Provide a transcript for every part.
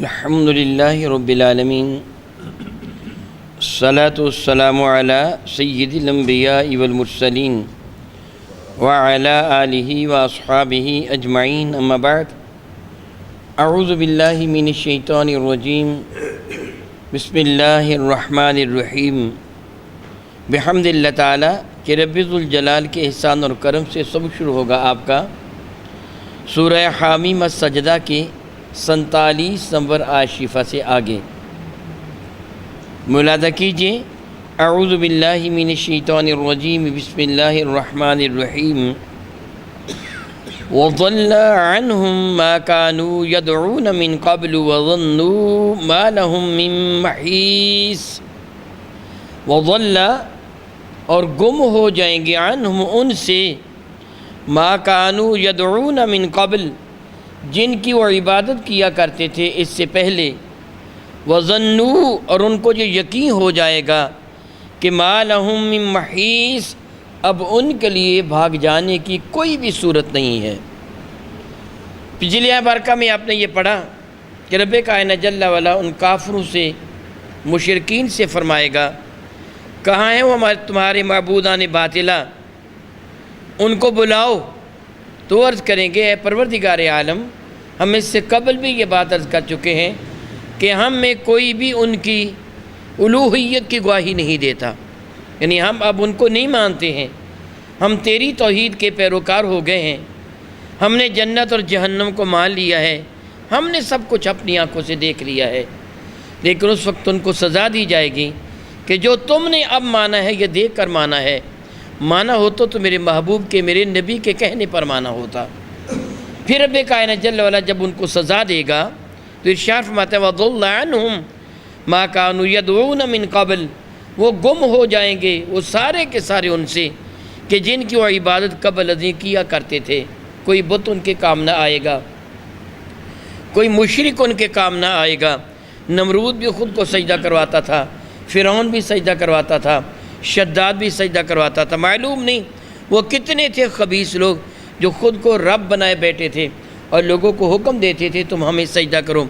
الحمدللہ رب العالمین الصلاۃ والسلام علی سید الانبیاء والمرسلین وعلی آلہ واصحابہ اجمعین اما بعد اعوذ باللہ من الشیطان الرجیم بسم اللہ الرحمن الرحیم بحمد اللہ تعالیٰ کہ رب ذوالجلال کے احسان اور کرم سے سب شروع ہوگا آپ کا سورہ حامیم السجدہ کے 47 نمبر آیت شفا سے آگے ملاحظہ کیجئے۔ اعوذ باللہ من الشیطان الرجیم بسم اللہ الرحمن الرحیم وضل عنہم ما كانوا يدعون من قبل وظنوا ما لهم من محیص۔ وضل اور گم ہو جائیں گے عنہم ان سے ما كانوا يدعون من قبل جن کی وہ عبادت کیا کرتے تھے اس سے پہلے، وَظَنُّوا اور ان کو جو یقین ہو جائے گا کہ مَا لَهُم مِّن مَّحِيصٍ اب ان کے لیے بھاگ جانے کی کوئی بھی صورت نہیں ہے۔ پچھلی برکہ میں آپ نے یہ پڑھا کہ رب کائنات جل وعلا ان کافروں سے مشرکین سے فرمائے گا کہاں ہیں وہ تمہارے معبودان باطلہ، ان کو بلاؤ۔ تو عرض کریں گے اے پروردگار عالم ہم اس سے قبل بھی یہ بات عرض کر چکے ہیں کہ ہم میں کوئی بھی ان کی الوہیت کی گواہی نہیں دیتا، یعنی ہم اب ان کو نہیں مانتے ہیں، ہم تیری توحید کے پیروکار ہو گئے ہیں، ہم نے جنت اور جہنم کو مان لیا ہے، ہم نے سب کچھ اپنی آنکھوں سے دیکھ لیا ہے، لیکن اس وقت ان کو سزا دی جائے گی کہ جو تم نے اب مانا ہے یہ دیکھ کر مانا ہے، مانا ہوتا تو میرے محبوب کے میرے نبی کے کہنے پر مانا ہوتا۔ پھر رب کائنات جل وعلا جب ان کو سزا دے گا تو ارشاد فرماتا ہے وَضُلَّ عَنْهُمْ مَا كَانُوا يَدْعُونَ مِن قَبْلِ وہ گم ہو جائیں گے وہ سارے کے سارے ان سے کہ جن کی وہ عبادت قبل ازیں کیا کرتے تھے۔ کوئی بت ان کے کام نہ آئے گا، کوئی مشرک ان کے کام نہ آئے گا۔ نمرود بھی خود کو سجدہ کرواتا تھا، فرعون بھی سجدہ کرواتا تھا، شداد بھی سجدہ کرواتا تھا۔ معلوم نہیں وہ کتنے تھے خبیث لوگ جو خود کو رب بنائے بیٹھے تھے اور لوگوں کو حکم دیتے تھے تم ہمیں سجدہ کرو۔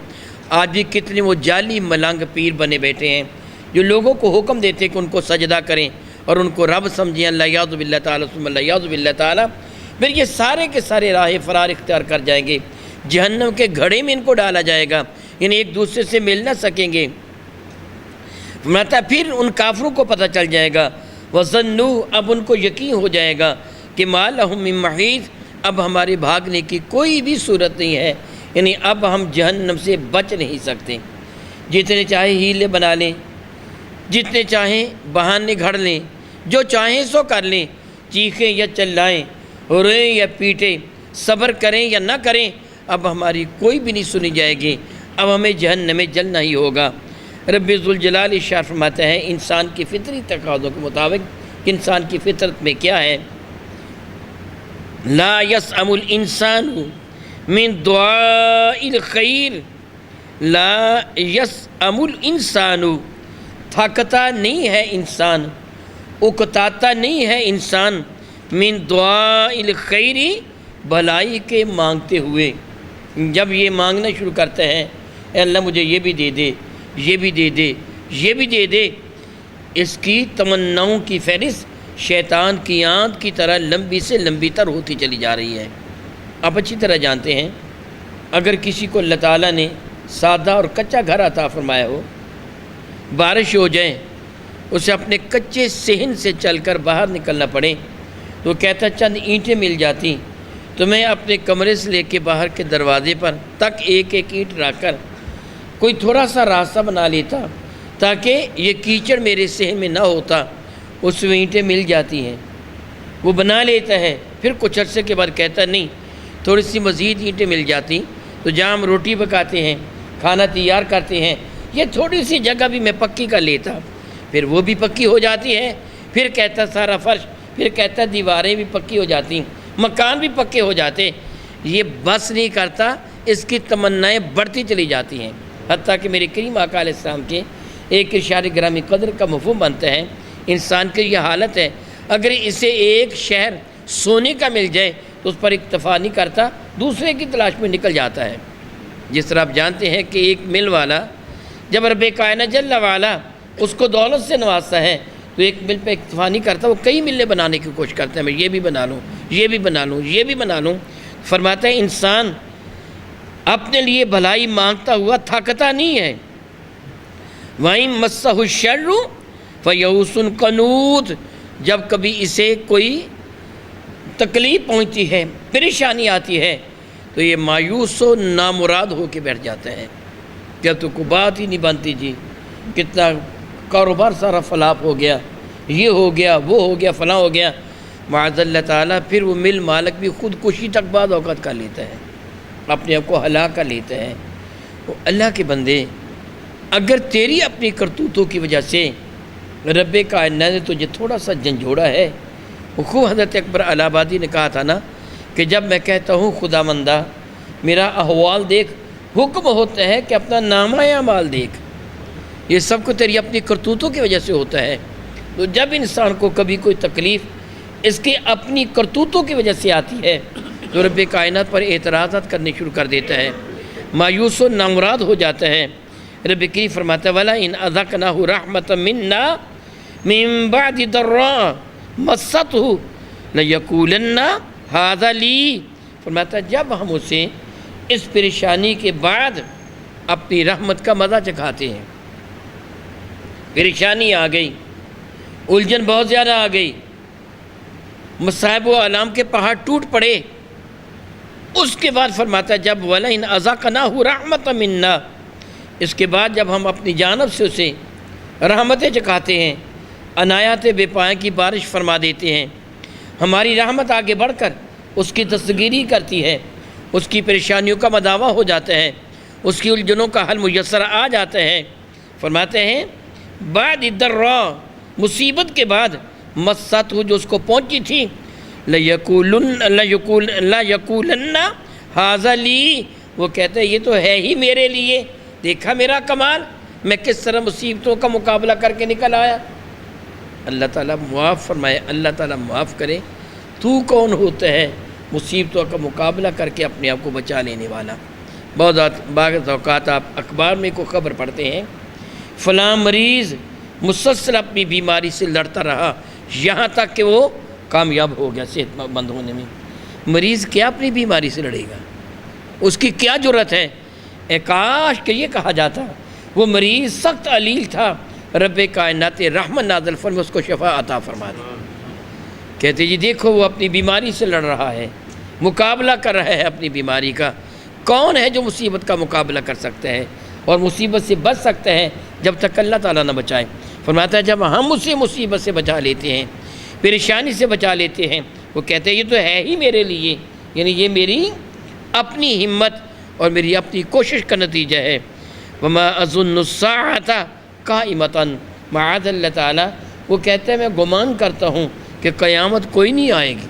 آج بھی کتنے وہ جعلی ملنگ پیر بنے بیٹھے ہیں جو لوگوں کو حکم دیتے کہ ان کو سجدہ کریں اور ان کو رب سمجھیں، اللہ یعوذ باللہ تعالیٰ ثم اللہ یعوذ باللہ تعالیٰ۔ پھر یہ سارے کے سارے راہ فرار اختیار کر جائیں گے، جہنم کے گھڑے میں ان کو ڈالا جائے گا، یعنی ایک دوسرے سے مل نہ سکیں گے۔ پھر ان کافروں کو پتہ چل جائے گا وَظَنُّوا اب ان کو یقین ہو جائے گا کہ مَا لَهُم مِّن مَّحِيصٍ اب ہمارے بھاگنے کی کوئی بھی صورت نہیں ہے، یعنی اب ہم جہنم سے بچ نہیں سکتے۔ جتنے چاہے ہیلے بنا لیں، جتنے چاہیں بہانے گھڑ لیں، جو چاہیں سو کر لیں، چیخیں یا چلائیں، روئیں یا پیٹیں، صبر کریں یا نہ کریں، اب ہماری کوئی بھی نہیں سنی جائے گی، اب ہمیں جہنم میں جلنا ہی ہوگا۔ رب ذوالجلال ارشاد فرماتا ہے انسان کی فطری تقاضوں کے مطابق انسان کی فطرت میں کیا ہے، لا یسأم الانسان من دعاء الخیر، لا یسأم الانسان تھکتا نہیں ہے انسان، اکتاتا نہیں ہے انسان، من دعاء الخیر بھلائی کے مانگتے ہوئے۔ جب یہ مانگنا شروع کرتے ہیں اے اللہ مجھے یہ بھی دے دے، یہ بھی دے دے، یہ بھی دے دے، اس کی تمناؤں کی فہرست شیطان کی آنت کی طرح لمبی سے لمبی تر ہوتی چلی جا رہی ہے۔ آپ اچھی طرح جانتے ہیں اگر کسی کو اللہ تعالیٰ نے سادہ اور کچا گھر عطا فرمایا ہو، بارش ہو جائے، اسے اپنے کچے صحن سے چل کر باہر نکلنا پڑے، تو کہتا چند اینٹیں مل جاتی تو میں اپنے کمرے سے لے کے باہر کے دروازے پر تک ایک ایک اینٹ رکھ کر کوئی تھوڑا سا راستہ بنا لیتا تاکہ یہ کیچڑ میرے صحن میں نہ ہوتا۔ اس میں اینٹیں مل جاتی ہیں، وہ بنا لیتا ہے، پھر کچھ عرصے کے بعد کہتا نہیں تھوڑی سی مزید اینٹیں مل جاتی تو جہاں ہم روٹی پکاتے ہیں، کھانا تیار کرتے ہیں، یہ تھوڑی سی جگہ بھی میں پکی کر لیتا، پھر وہ بھی پکی ہو جاتی ہے، پھر کہتا سارا فرش، پھر کہتا دیواریں بھی پکی ہو جاتی، مکان بھی پکے ہو جاتے۔ یہ بس نہیں کرتا، اس کی تمنائیں بڑھتی چلی جاتی ہیں، حتیٰ کہ میرے کریم آقا علیہ السلام کے ایک ارشاد گرامی قدر کا مفہوم بنتا ہے انسان کی یہ حالت ہے اگر اسے ایک شہر سونے کا مل جائے تو اس پر اکتفا نہیں کرتا، دوسرے کی تلاش میں نکل جاتا ہے۔ جس طرح آپ جانتے ہیں کہ ایک مل والا جب رب کائنات جل وعلا اس کو دولت سے نوازتا ہے تو ایک مل پہ اکتفا نہیں کرتا، وہ کئی ملیں بنانے کی کوشش کرتا ہے، میں یہ بھی بنا لوں، یہ بھی بنا لوں، یہ بھی بنا لوں۔ فرماتا ہے انسان اپنے لیے بھلائی مانگتا ہوا تھکتا نہیں ہے۔ وَإِن مَسَّهُ الشَّرُّ فَيَئُوسٌ قَنُوطٌ، جب کبھی اسے کوئی تکلیف پہنچتی ہے، پریشانی آتی ہے تو یہ مایوس و نامراد ہو کے بیٹھ جاتا ہے کہ اب تو کوئی بات ہی نہیں بنتی جی، کتنا کاروبار سارا فلاپ ہو گیا، یہ ہو گیا، وہ ہو گیا، فلاں ہو گیا۔ معاذ اللہ تعالیٰ پھر وہ مل مالک بھی خودکشی تک بعض اوقات کر لیتا ہے، اپنے آپ کو ہلاک کر لیتا ہے۔ وہ اللہ کے بندے، اگر تیری اپنی کرتوتوں کی وجہ سے رب کائنات نے تجھے تھوڑا سا جھنجھوڑا ہے، وہ خوب حضرت اکبر الہ آبادی نے کہا تھا نا کہ جب میں کہتا ہوں خدا مندہ میرا احوال دیکھ، حکم ہوتا ہے کہ اپنا نامہ اعمال دیکھ، یہ سب کو تیری اپنی کرتوتوں کی وجہ سے ہوتا ہے۔ تو جب انسان کو کبھی کوئی تکلیف اس کی اپنی کرتوتوں کی وجہ سے آتی ہے تو رب کائنات پر اعتراضات کرنے شروع کر دیتا ہے، مایوس و نامراد ہو جاتا ہے۔ رب کریم فرماتا ہے وَلَئِنْ أَذَقْنَاهُ رَحْمَةً مِنَّا مِن بَعْدِ ضَرَّاءٍ مَسَّتْهُ لَيَقُولَنَّ هَذَا لِي، فرماتا ہے جب ہم اسے اس پریشانی کے بعد اپنی رحمت کا مزہ چکھاتے ہیں، پریشانی آ گئی، الجھن بہت زیادہ آ گئی، مصائب و آلام کے پہاڑ ٹوٹ پڑے، اس کے بعد فرماتا ہے جب وَلَئِنْ أَذَقْنَاهُ رَحْمَةً مِنَّا، اس کے بعد جب ہم اپنی جانب سے اسے رحمتیں چکھاتے ہیں، عنایات بے پایہ کی بارش فرما دیتے ہیں، ہماری رحمت آگے بڑھ کر اس کی دستگیری کرتی ہے، اس کی پریشانیوں کا مداوع ہو جاتا ہے، اس کی الجھنوں کا حل میسر آ جاتا ہے۔ فرماتے ہیں بعد الضراء، مصیبت کے بعد، مست ہو جو اس کو پہنچی تھی، لَيَقُولَنَّ هَذَا لِي، وہ کہتے ہیں یہ تو ہے ہی میرے لیے، دیکھا میرا کمال، میں کس طرح مصیبتوں کا مقابلہ کر کے نکل آیا۔ اللہ تعالیٰ معاف فرمائے، اللہ تعالیٰ معاف کرے۔ تو کون ہوتا ہے مصیبتوں کا مقابلہ کر کے اپنے آپ کو بچا لینے والا؟ بعض اوقات آپ اخبار میں کوئی خبر پڑھتے ہیں فلاں مریض مسلسل اپنی بیماری سے لڑتا رہا یہاں تک کہ وہ کامیاب ہو گیا صحت مند ہونے میں۔ مریض کیا اپنی بیماری سے لڑے گا؟ اس کی کیا جرت ہے؟ کاش کہ یہ کہا جاتا وہ مریض سخت علیل تھا، رب کائنات رحمت نازل فرما اس کو شفا عطا فرما دے۔ کہتے جی دیکھو وہ اپنی بیماری سے لڑ رہا ہے، مقابلہ کر رہا ہے اپنی بیماری کا۔ کون ہے جو مصیبت کا مقابلہ کر سکتا ہے اور مصیبت سے بچ سکتا ہے جب تک اللہ تعالیٰ نہ بچائے؟ فرماتا ہے جب ہم اسے مصیبت سے بچا لیتے ہیں، پریشانی سے بچا لیتے ہیں، وہ کہتے ہیں یہ تو ہے ہی میرے لیے، یعنی یہ میری اپنی ہمت اور میری اپنی کوشش کا نتیجہ ہے۔ وما اظن الساعة قائمة، معاذ اللہ تعالیٰ وہ کہتے ہیں میں گمان کرتا ہوں کہ قیامت کوئی نہیں آئے گی۔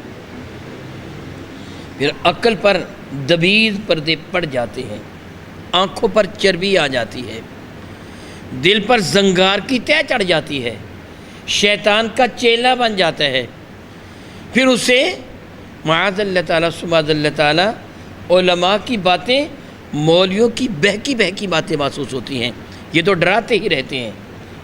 پھر عقل پر دبیز پردے پڑ جاتے ہیں، آنکھوں پر چربی آ جاتی ہے، دل پر زنگار کی تہ چڑھ جاتی ہے، شیطان کا چیلا بن جاتا ہے۔ پھر اسے معاذ اللہ تعالیٰ سبحان اللہ تعالیٰ علماء کی باتیں، مولویوں کی بہکی بہکی باتیں محسوس ہوتی ہیں۔ یہ تو ڈراتے ہی رہتے ہیں،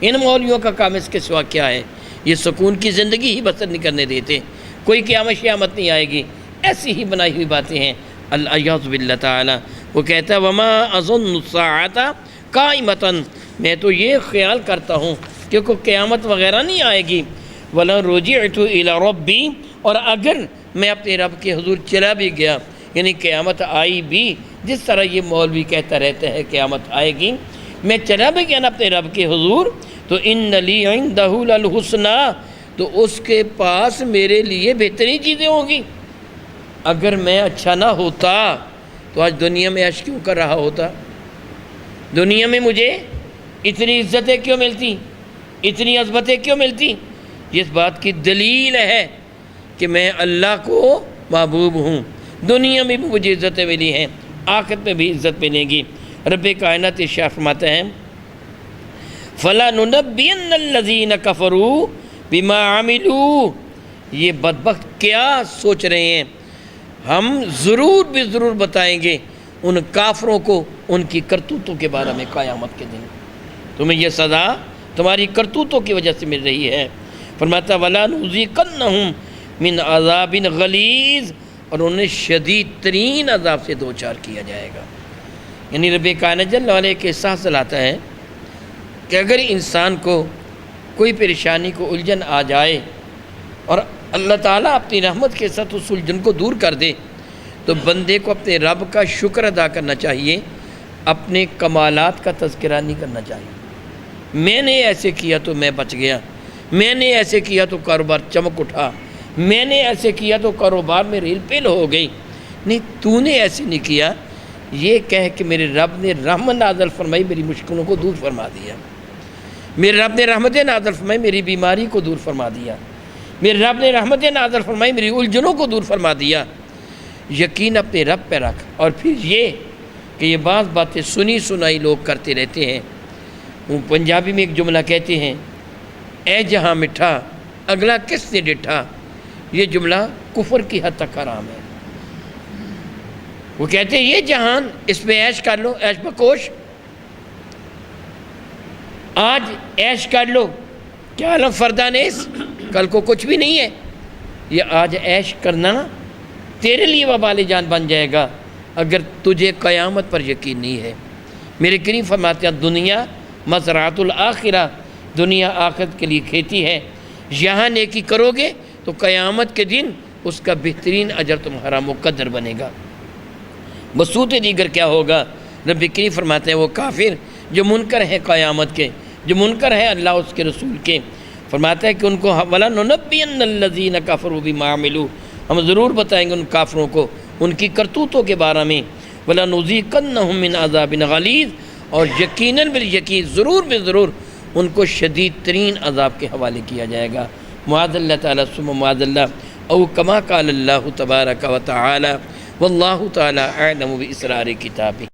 ان مولویوں کا کام اس کے سوا کیا ہے؟ یہ سکون کی زندگی ہی بسر نہیں کرنے دیتے، کوئی قیامت شیامت نہیں آئے گی، ایسی ہی بنائی ہوئی باتیں ہیں۔ الیاذ باللہ تعالیٰ وہ کہتا ہے وما اظن الساعة قائمة، میں تو یہ خیال کرتا ہوں کہ کوئی قیامت وغیرہ نہیں آئے گی۔ وَلَن رُجِعْتُ إِلَى رَبِّي، اور اگر میں اپنے رب کے حضور چلا بھی گیا، یعنی قیامت آئی بھی، جس طرح یہ مولوی کہتا رہتا ہے قیامت آئے گی، میں چلا بھی گیا نا اپنے رب کے حضور، تو إِنَّ لِي عِنْدَهُ لَلْحُسْنَى، تو اس کے پاس میرے لیے بہترین چیزیں ہوں گی۔ اگر میں اچھا نہ ہوتا تو آج دنیا میں عیش کیوں کر رہا ہوتا؟ دنیا میں مجھے اتنی عزتیں کیوں ملتی، اتنی عظمتیں کیوں ملتی؟ اس بات کی دلیل ہے کہ میں اللہ کو محبوب ہوں، دنیا میں بھی مجھے عزتیں ملی ہیں، آخرت میں بھی عزت ملے گی۔ رب کائنات ارشاد فرماتے ہیں فَلَنُنَبِّئَنَّ الَّذِينَ كَفَرُوا بِمَا عَمِلُوا، یہ بدبخت کیا سوچ رہے ہیں، ہم ضرور بھی ضرور بتائیں گے ان کافروں کو ان کی کرتوتوں کے بارے میں قیامت کے دن۔ تمہیں یہ سزا تمہاری کرتوتوں کی وجہ سے مل رہی ہے۔ فرماتا وَلَا نُذِيقَنَّهُمْ مِنْ عَذَابٍ غَلِيظٍ، اور انہیں شدید ترین عذاب سے دوچار کیا جائے گا۔ یعنی رب کائنات جل وعلا کے احساس دلاتا ہے کہ اگر انسان کو کوئی پریشانی کو الجھن آ جائے اور اللہ تعالیٰ اپنی رحمت کے ساتھ اس الجھن کو دور کر دے، تو بندے کو اپنے رب کا شکر ادا کرنا چاہیے، اپنے کمالات کا تذکرہ نہیں کرنا چاہیے۔ میں نے ایسے کیا تو میں بچ گیا، میں نے ایسے کیا تو کاروبار چمک اٹھا، میں نے ایسے کیا تو کاروبار میں ریل پیل ہو گئی۔ نہیں، تو نے ایسے نہیں کیا، یہ کہہ کہ میرے رب نے رحمت نازل فرمائی، میری مشکلوں کو دور فرما دیا، میرے رب نے رحمت نازل فرمائی، میری بیماری کو دور فرما دیا، میرے رب نے رحمت نازل فرمائی، میری الجھنوں کو دور فرما دیا۔ یقین اپنے رب پہ رکھ، اور پھر یہ کہ یہ بعض باتیں سنی سنائی لوگ کرتے رہتے ہیں۔ وہ پنجابی میں ایک جملہ کہتے ہیں، اے جہاں مٹھا اگلا کس نے ڈٹھا، یہ جملہ کفر کی حد تک حرام ہے۔ وہ کہتے ہیں یہ جہان، اس میں عیش کر لو، عیش بکوش، آج عیش کر لو، کیا علم فردہ نیس، کل کو کچھ بھی نہیں ہے۔ یہ آج عیش کرنا تیرے لیے وبال جان بن جائے گا اگر تجھے قیامت پر یقین نہیں ہے۔ میرے کریم فرماتے ہیں دنیا مزرعۃ الآخرہ، دنیا آخرت کے لیے کھیتی ہے، یہاں نیکی کرو گے تو قیامت کے دن اس کا بہترین اجر تمہارا مقدر بنے گا۔ بصورت دیگر کیا ہوگا؟ رب کریم فرماتے ہیں وہ کافر جو منکر ہیں قیامت کے، جو منکر ہیں اللہ اس کے رسول کے، فرماتا ہے کہ ان کو وَلَنُنَبِّئَنَّ الَّذِينَ كَفَرُوا بِمَا عَمِلُوا، ہم ضرور بتائیں گے ان کافروں کو ان کی کرتوتوں کے بارے میں، وَلَنُذِيقَنَّهُم مِّنْ عَذَابٍ غَلِيظٍ، اور یقیناً بالیقین ضرور ضرور ان کو شدید ترین عذاب کے حوالے کیا جائے گا۔ معاذ اللہ تعالیٰ ثم معاذ اللہ، او کما قال اللہ تبارک و تعالی، واللہ تعالی اعلم باسرار کتابہ۔